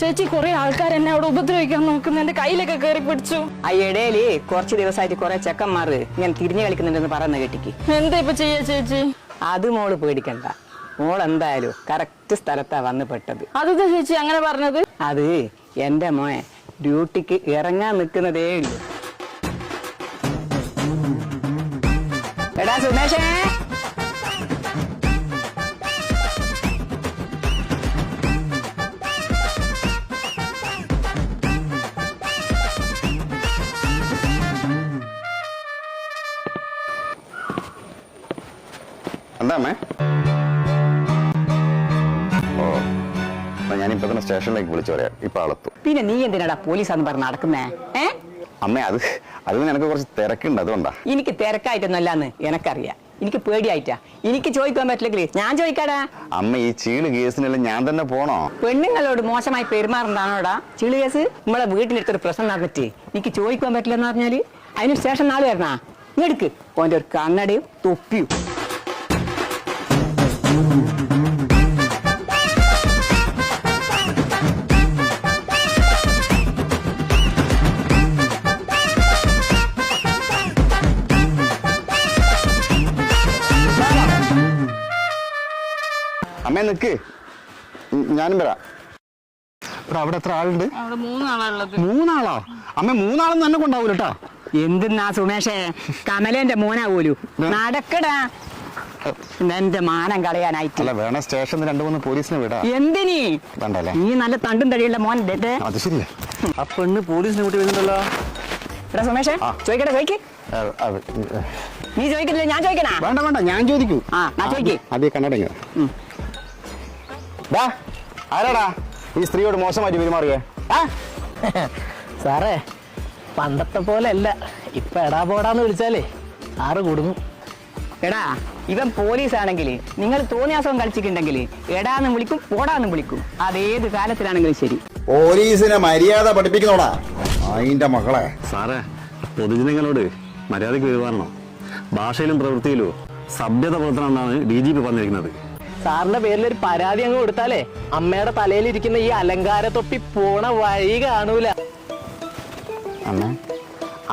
ചേച്ചി കുറെ ആൾക്കാർ എന്നെ അവിടെ ഉപദ്രവിക്കാൻ നോക്കുന്നു, എന്റെ കയ്യിലൊക്കെ കയറി പിടിച്ചു. ആ ഇടയില് കുറച്ച് ദിവസമായിട്ട് കുറെ ചെക്കന്മാര് ഇങ്ങനെ തിരിഞ്ഞു കളിക്കുന്നുണ്ടെന്ന് പറയുന്ന കേട്ടിക്ക്. എന്താ ഇപ്പൊ ചെയ്യാ ചേച്ചി? അത് മോള് പേടിക്കണ്ട, മോൾ എന്തായാലും കറക്റ്റ് സ്ഥലത്താ വന്ന് പെട്ടത്. അതെന്താ ചേച്ചി അങ്ങനെ പറഞ്ഞത്? അത് എന്റെ മോനെ ഡ്യൂട്ടിക്ക് ഇറങ്ങാൻ നിൽക്കുന്നതേ ഉള്ളൂ. എടാ സുമേഷേ, എന്താ അമ്മേ? ഓ, ഞാനിപ്പോ തന്നെ സ്റ്റേഷനിലേക്ക് വിളിച്ചു പറയാം, ഇപ്പൊ ആളെത്തും. പിന്നെ നീ എന്തിനാടാ പോലീസാന്ന് പറഞ്ഞ് നടക്കുന്നേ? അമ്മേ, അത് നിനക്ക് കുറച്ച് തിരക്കുണ്ട്, അതുകൊണ്ടാ. എനിക്ക് തിരക്കായിട്ടൊന്നുമല്ലാന്ന് എനക്കറിയാം, എനിക്ക് പേടിയായിട്ടാ. എനിക്ക് ചോദിക്കാൻ പറ്റില്ലെങ്കിൽ ഞാൻ ചോദിക്കാടാ. അമ്മ, ഈ ചീള് കേസിനെല്ലാം ഞാൻ തന്നെ പോണോ? പെണ്ണുങ്ങളോട് മോശമായി പെരുമാറുന്നതാണോടാ ചീള് കേസ്? നമ്മളെ വീട്ടിലെടുത്തൊരു പ്രശ്നം നടന്നിട്ട് എനിക്ക് ചോദിക്കാൻ പറ്റില്ലെന്ന് പറഞ്ഞാല് അതിന് സ്റ്റേഷൻ നാളെ വരണാ? ഇങ്ങെടുക്ക് ഓന്റെ ഒരു കണ്ണടയും തൊപ്പിയും. അമ്മേ നിക്ക്, ഞാനും വരാം. അവിടെ എത്ര ആളുണ്ട്? അവിടെ 3 ആളുള്ളത്. 3 ആളോ? അമ്മ 3 ആളൊന്നും തന്നെ കൊണ്ടാവൂല കേട്ടോ. എന്തിനാ സുമേഷേ, കമലേന്റെ മോനാ പോലു. നടക്കടാ, എന്റെ മാനം കളയാനായിട്ട്. അല്ല, വേണ സ്റ്റേഷനിൽ 2-3 പോലീസിനെ വിടാ. എന്തിനീ? വേണ്ടല്ലേ? നീ നല്ല തണ്ടും തടിയുള്ള മോൻ. അത് ശരിയാ. ആ പെണ്ണ് പോലീസിനെ കൂട്ടി വരുന്നുണ്ടല്ലോ. എടാ സുമേഷേ, ചോദിക്കട്ടെ, ചോദിക്ക്. നീ ചോദിക്കുന്നില്ല, ഞാൻ ചോദിക്കണ? വേണ്ട വേണ്ട, ഞാൻ ചോദിക്കൂ. ചോദിക്ക്. അതേ കണ്ണടങ്ങ. ആരാടാ ഈ സ്ത്രീയോട് മോശമായിട്ട് പെരുമാറിയേ? സാറേ, പണ്ടത്തെ പോലെ അല്ല, ഇപ്പൊ എടാ പോടാന്ന് വിളിച്ചാലേ സാറ് കൊടുങ്ങും. എടാ, ഇവൻ പോലീസാണെങ്കിൽ നിങ്ങൾ തോന്നിയാസം കളിച്ചിട്ടുണ്ടെങ്കിൽ എടാന്നും വിളിക്കും, പോടാന്നും വിളിക്കും. അതേത് കാലത്തിലാണെങ്കിലും ശരി. പോലീസിനെ മര്യാദ പഠിപ്പിക്കുന്നോടാ അതിന്റെ മക്കളെ. സാറേ, പൊതുജനങ്ങളോട് മര്യാദയ്ക്ക് പെരുമാറണം. ഭാഷയിലും പ്രവൃത്തിയിലും സഭ്യത പുലർത്തണം എന്നാണ് DGP പറഞ്ഞിരിക്കുന്നത്. സാറിന്റെ പേരിൽ ഒരു പരാതി അങ്ങ് കൊടുത്താലേ അമ്മയുടെ തലയിലിരിക്കുന്ന ഈ അലങ്കാര തൊപ്പി പോണ വഴി കാണൂല.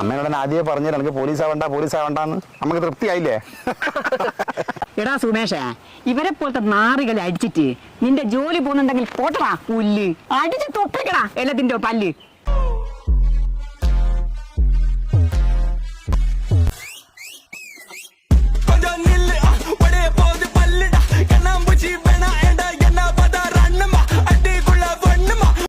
അമ്മയോട് ആദ്യമേ പറഞ്ഞു എനിക്ക് പോലീസാവണ്ടെന്ന്. നമുക്ക് തൃപ്തിയായില്ലേ? എടാ സുമേഷ, ഇവരെ പോലത്തെ നാറികളെ അടിച്ചിട്ട് നിന്റെ ജോലി പോകുന്നുണ്ടെങ്കിൽ പോട്ടടാ പുല്ല്. അടിച്ച് തൊപ്പിക്കടാ എല്ലാത്തിന്റെ പല്ല്.